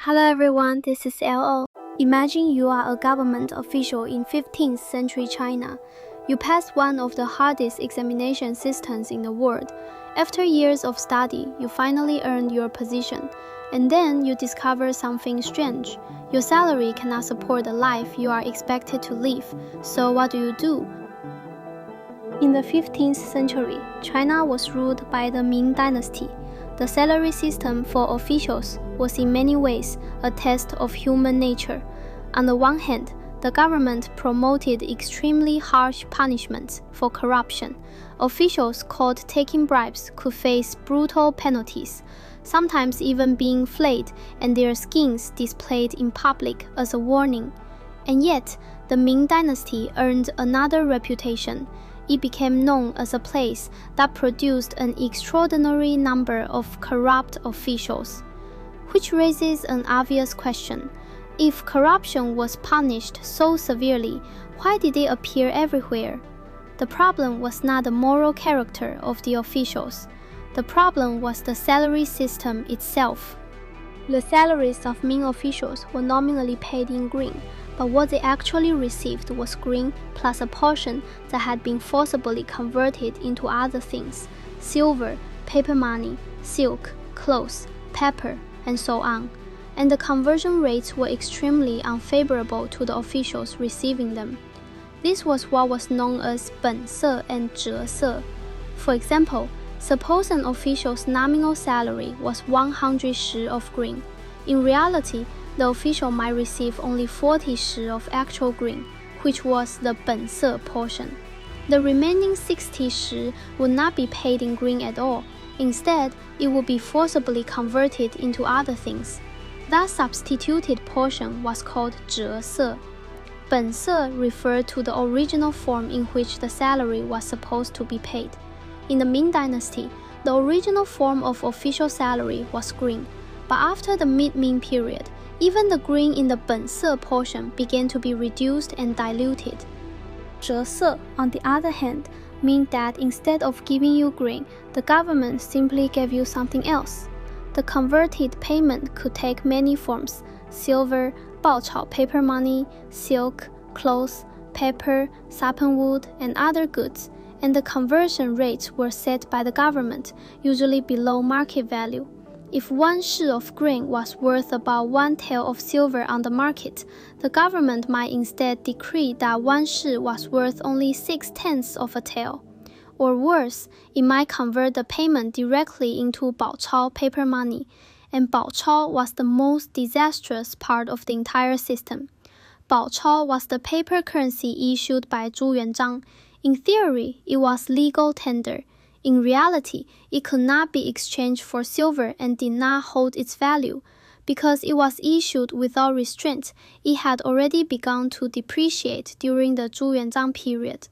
Hello everyone, this is LO. Imagine you are a government official in 15th century China. You pass one of the hardest examination systems in the world. After years of study, you finally earned your position. And then you discover something strange. Your salary cannot support the life you are expected to live. So what do? In the 15th century, China was ruled by the Ming dynasty. The salary system for officials was in many ways a test of human nature. On the one hand, the government promoted extremely harsh punishments for corruption. Officials caught taking bribes could face brutal penalties, sometimes even being flayed and their skins displayed in public as a warning. And yet, the Ming dynasty earned another reputation. It became known as a place that produced an extraordinary number of corrupt officials. Which raises an obvious question. If corruption was punished so severely, why did it appear everywhere? The problem was not the moral character of the officials. The problem was the salary system itself. The salaries of Ming officials were nominally paid in green, but what they actually received was green plus a portion that had been forcibly converted into other things: silver, paper money, silk, clothes, pepper, and so on. And the conversion rates were extremely unfavorable to the officials receiving them. This was what was known as bense and zhese. For example, suppose an official's nominal salary was 100 zhese of green. In reality, the official might receive only 40 zhese of actual green, which was the bense portion. The remaining 60 zhese would not be paid in green at all. Instead, it would be forcibly converted into other things. That substituted portion was called zhese. Bense referred to the original form in which the salary was supposed to be paid. In the Ming dynasty, the original form of official salary was green, but after the mid-Ming period, even the green in the bense portion began to be reduced and diluted. Zhese, on the other hand, meant that instead of giving you green, the government simply gave you something else. The converted payment could take many forms: silver, Baochao paper money, silk, clothes, pepper, sappanwood, and other goods, and the conversion rates were set by the government, usually below market value. If 1 zhese of green was worth about 1 tael of silver on the market, the government might instead decree that 1 zhese was worth only 6/10 of a tael. Or worse, it might convert the payment directly into Baochao paper money, and Baochao was the most disastrous part of the entire system. Baochao was the paper currency issued by Zhu Yuanzhang. In theory, it was legal tender. In reality, it could not be exchanged for silver and did not hold its value. Because it was issued without restraint, it had already begun to depreciate during the Zhu Yuanzhang period.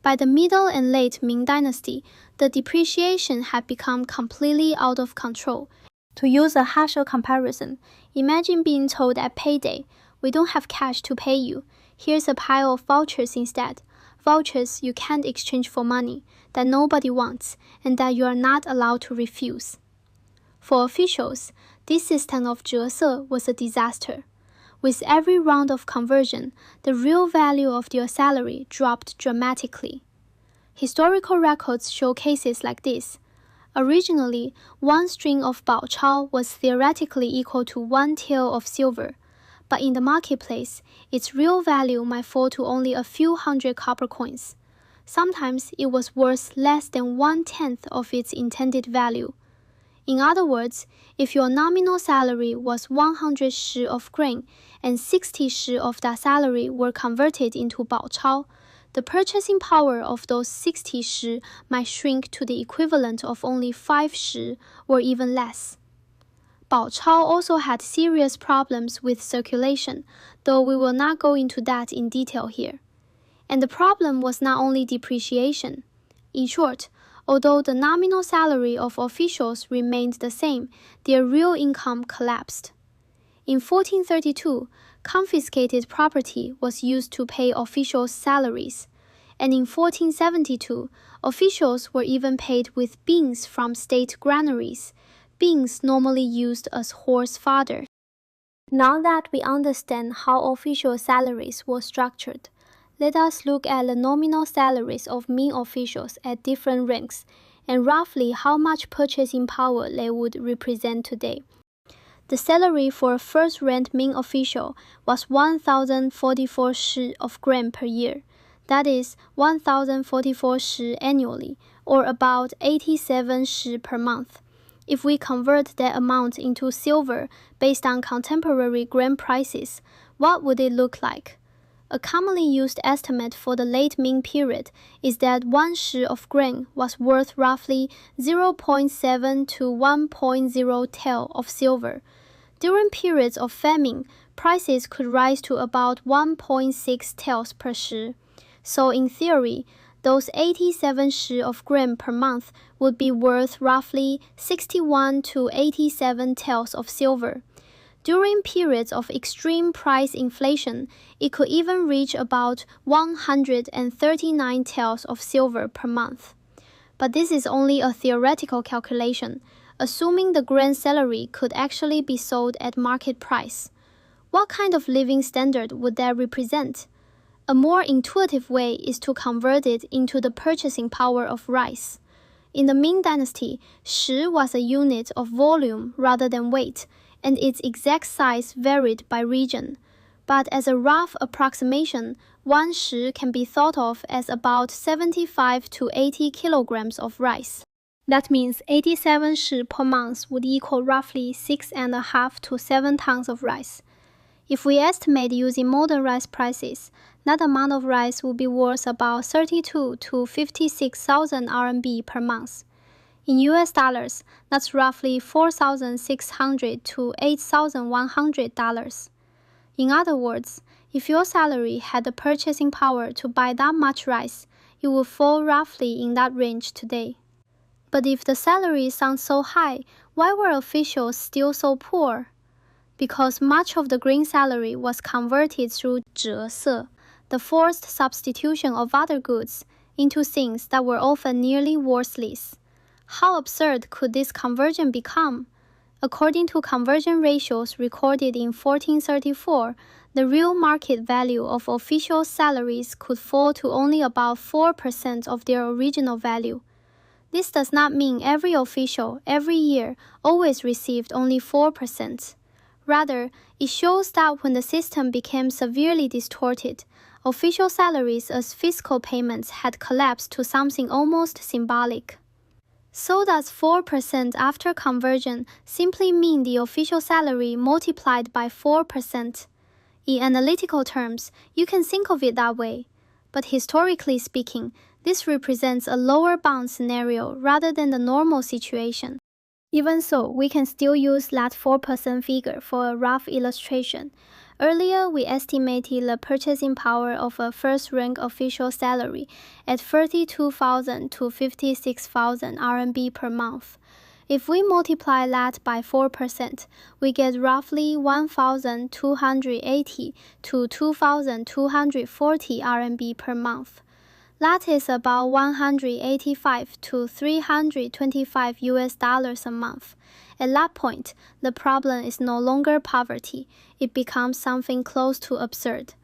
By the middle and late Ming dynasty, the depreciation had become completely out of control. To use a harsher comparison, imagine being told at payday, "We don't have cash to pay you. Here's a pile of vouchers instead. Vouchers you can't exchange for money, that nobody wants, and that you are not allowed to refuse." For officials, this system of zhese was a disaster. With every round of conversion, the real value of your salary dropped dramatically. Historical records show cases like this. Originally, 1 string of Baochao was theoretically equal to 1 tael of silver, but in the marketplace, its real value might fall to only a few hundred copper coins. Sometimes it was worth less than 1/10 of its intended value. In other words, if your nominal salary was 100 zhese of grain and 60 zhese of that salary were converted into Baochao, the purchasing power of those 60 zhese might shrink to the equivalent of only 5 zhese or even less. Baochao also had serious problems with circulation, though we will not go into that in detail here. And the problem was not only depreciation. In short, although the nominal salary of officials remained the same, their real income collapsed. In 1432, confiscated property was used to pay officials' salaries, and in 1472, officials were even paid with beans from state granaries, beans normally used as horse fodder. Now that we understand how official salaries were structured, let us look at the nominal salaries of Ming officials at different ranks and roughly how much purchasing power they would represent today. The salary for a first-rank Ming official was 1,044 shi of grain per year, that is 1,044 shi annually, or about 87 shi per month. If we convert that amount into silver based on contemporary grain prices, what would it look like? A commonly used estimate for the late Ming period is that 1 shi of grain was worth roughly 0.7 to 1.0 tael of silver. During periods of famine, prices could rise to about 1.6 taels per shi. So in theory, those 87 shi of grain per month would be worth roughly 61 to 87 taels of silver. During periods of extreme price inflation, it could even reach about 139 taels of silver per month. But this is only a theoretical calculation, assuming the grain salary could actually be sold at market price. What kind of living standard would that represent? A more intuitive way is to convert it into the purchasing power of rice. In the Ming dynasty, shi was a unit of volume rather than weight, and its exact size varied by region. But as a rough approximation, 1 shi can be thought of as about 75 to 80 kilograms of rice. That means 87 shi per month would equal roughly 6.5 to 7 tons of rice. If we estimate using modern rice prices, that amount of rice would be worth about 32 to 56,000 RMB per month. In US dollars, that's roughly $4,600 to $8,100. In other words, if your salary had the purchasing power to buy that much rice, it would fall roughly in that range today. But if the salary sounds so high, why were officials still so poor? Because much of the grain salary was converted through zhese, the forced substitution of other goods, into things that were often nearly worthless. How absurd could this conversion become? According to conversion ratios recorded in 1434, the real market value of official salaries could fall to only about 4% of their original value. This does not mean every official, every year, always received only 4%. Rather, it shows that when the system became severely distorted, official salaries as fiscal payments had collapsed to something almost symbolic. So does 4% after conversion simply mean the official salary multiplied by 4%? In analytical terms, you can think of it that way. But historically speaking, this represents a lower bound scenario rather than the normal situation. Even so, we can still use that 4% figure for a rough illustration. Earlier, we estimated the purchasing power of a first-rank official salary at 32,000 to 56,000 RMB per month. If we multiply that by 4%, we get roughly 1,280 to 2,240 RMB per month. That is about 185 to 325 US dollars a month. At that point, the problem is no longer poverty. It becomes something close to absurd.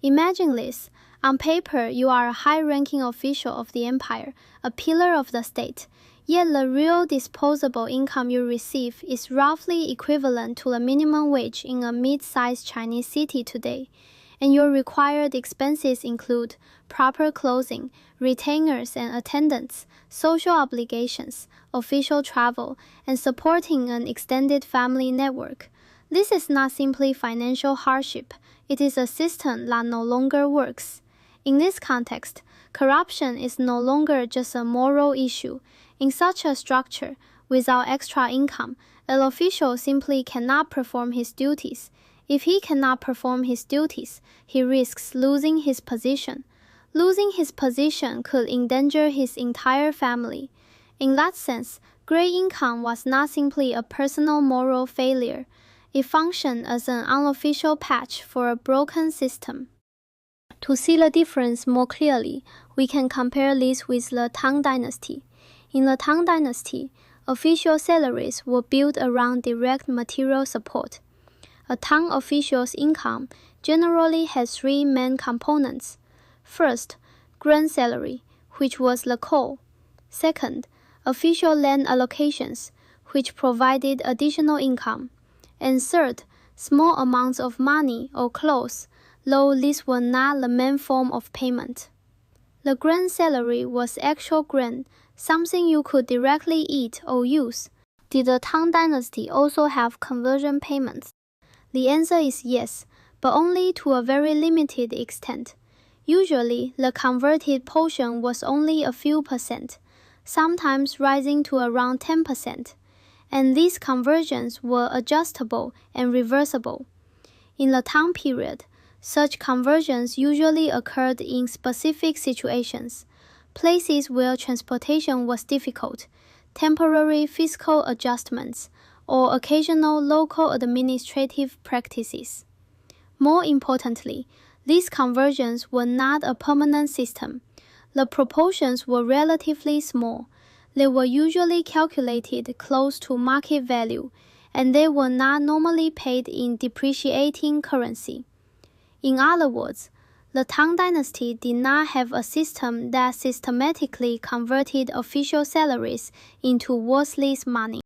Imagine this. On paper, you are a high-ranking official of the empire, a pillar of the state. Yet the real disposable income you receive is roughly equivalent to the minimum wage in a mid-sized Chinese city today. And your required expenses include proper clothing, retainers and attendants, social obligations, official travel, and supporting an extended family network. This is not simply financial hardship, it is a system that no longer works. In this context, corruption is no longer just a moral issue. In such a structure, without extra income, an official simply cannot perform his duties. If he cannot perform his duties, he risks losing his position. Losing his position could endanger his entire family. In that sense, great income was not simply a personal moral failure. It functioned as an unofficial patch for a broken system. To see the difference more clearly, we can compare this with the Tang dynasty. In the Tang dynasty, official salaries were built around direct material support. A Tang official's income generally has three main components. First, grand salary, which was the core. Second, official land allocations, which provided additional income. And third, small amounts of money or clothes, though these were not the main form of payment. The grand salary was actual grain, something you could directly eat or use. Did the Tang dynasty also have conversion payments? The answer is yes, but only to a very limited extent. Usually, the converted portion was only a few percent, sometimes rising to around 10%, and these conversions were adjustable and reversible. In the Tang period, such conversions usually occurred in specific situations, places where transportation was difficult, temporary fiscal adjustments, or occasional local administrative practices. More importantly, these conversions were not a permanent system. The proportions were relatively small. They were usually calculated close to market value, and they were not normally paid in depreciating currency. In other words, the Tang dynasty did not have a system that systematically converted official salaries into worthless money.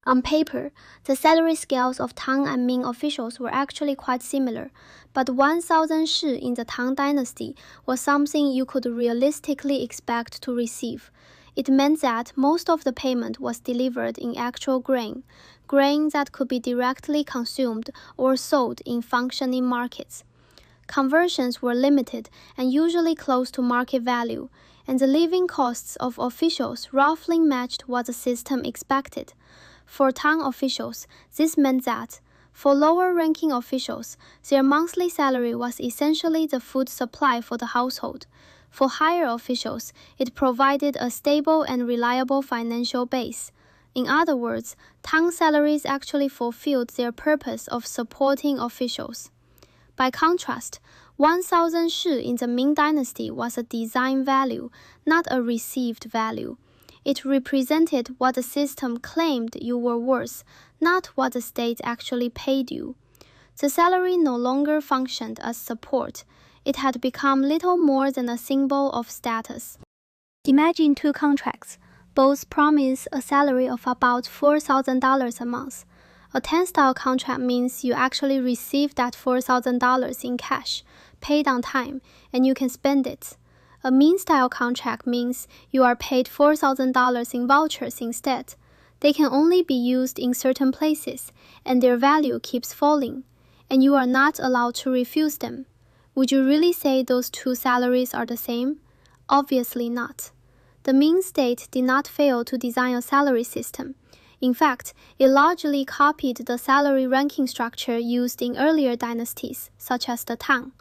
On paper, the salary scales of Tang and Ming officials were actually quite similar, but 1,000 shi in the Tang dynasty was something you could realistically expect to receive. It meant that most of the payment was delivered in actual grain that could be directly consumed or sold in functioning markets. Conversions were limited and usually close to market value, and the living costs of officials roughly matched what the system expected. For Tang officials, this meant that, for lower-ranking officials, their monthly salary was essentially the food supply for the household. For higher officials, it provided a stable and reliable financial base. In other words, Tang salaries actually fulfilled their purpose of supporting officials. By contrast, 1,000 shi in the Ming dynasty was a design value, not a received value. It represented what the system claimed you were worth, not what the state actually paid you. The salary no longer functioned as support. It had become little more than a symbol of status. Imagine two contracts. Both promise a salary of about $4,000 a month. A Tang-style contract means you actually receive that $4,000 in cash, paid on time, and you can spend it. A Ming-style contract means you are paid $4,000 in vouchers instead. They can only be used in certain places, and their value keeps falling, and you are not allowed to refuse them. Would you really say those two salaries are the same? Obviously not. The Ming state did not fail to design a salary system. In fact, it largely copied the salary ranking structure used in earlier dynasties, such as the Tang.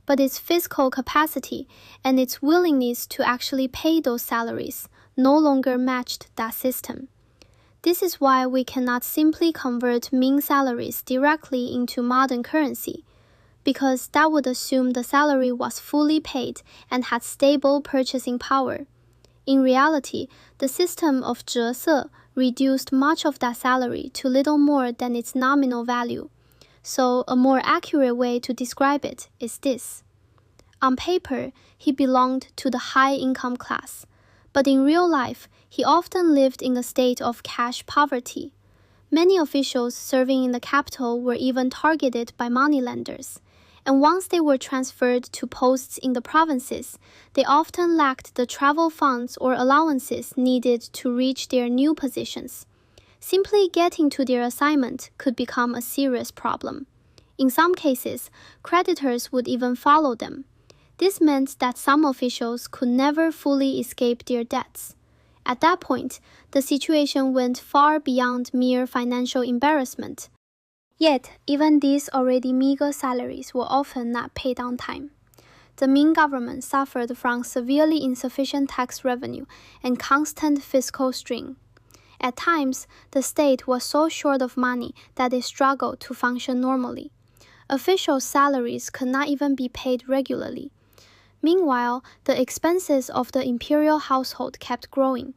But its fiscal capacity and its willingness to actually pay those salaries no longer matched that system. This is why we cannot simply convert Ming salaries directly into modern currency, because that would assume the salary was fully paid and had stable purchasing power. In reality, the system of zhese reduced much of that salary to little more than its nominal value. So a more accurate way to describe it is this. On paper, he belonged to the high-income class, but in real life, he often lived in a state of cash poverty. Many officials serving in the capital were even targeted by moneylenders, and once they were transferred to posts in the provinces, they often lacked the travel funds or allowances needed to reach their new positions. Simply getting to their assignment could become a serious problem. In some cases, creditors would even follow them. This meant that some officials could never fully escape their debts. At that point, the situation went far beyond mere financial embarrassment. Yet, even these already meager salaries were often not paid on time. The Ming government suffered from severely insufficient tax revenue and constant fiscal strain. At times, the state was so short of money that it struggled to function normally. Official salaries could not even be paid regularly. Meanwhile, the expenses of the imperial household kept growing.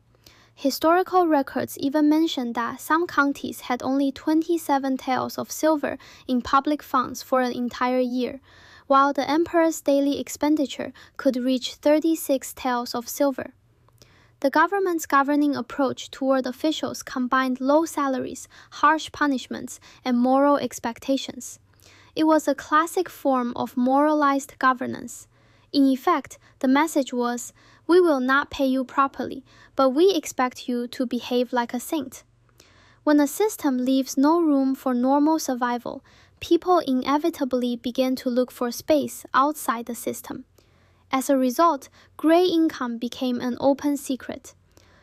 Historical records even mention that some counties had only 27 taels of silver in public funds for an entire year, while the emperor's daily expenditure could reach 36 taels of silver. The government's governing approach toward officials combined low salaries, harsh punishments, and moral expectations. It was a classic form of moralized governance. In effect, the message was, "We will not pay you properly, but we expect you to behave like a saint." When a system leaves no room for normal survival, people inevitably begin to look for space outside the system. As a result, gray income became an open secret.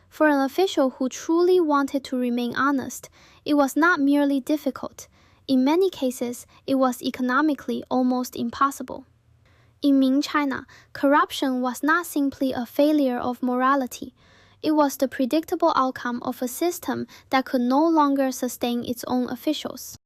For an official who truly wanted to remain honest, it was not merely difficult. In many cases, it was economically almost impossible. In Ming China, corruption was not simply a failure of morality. It was the predictable outcome of a system that could no longer sustain its own officials.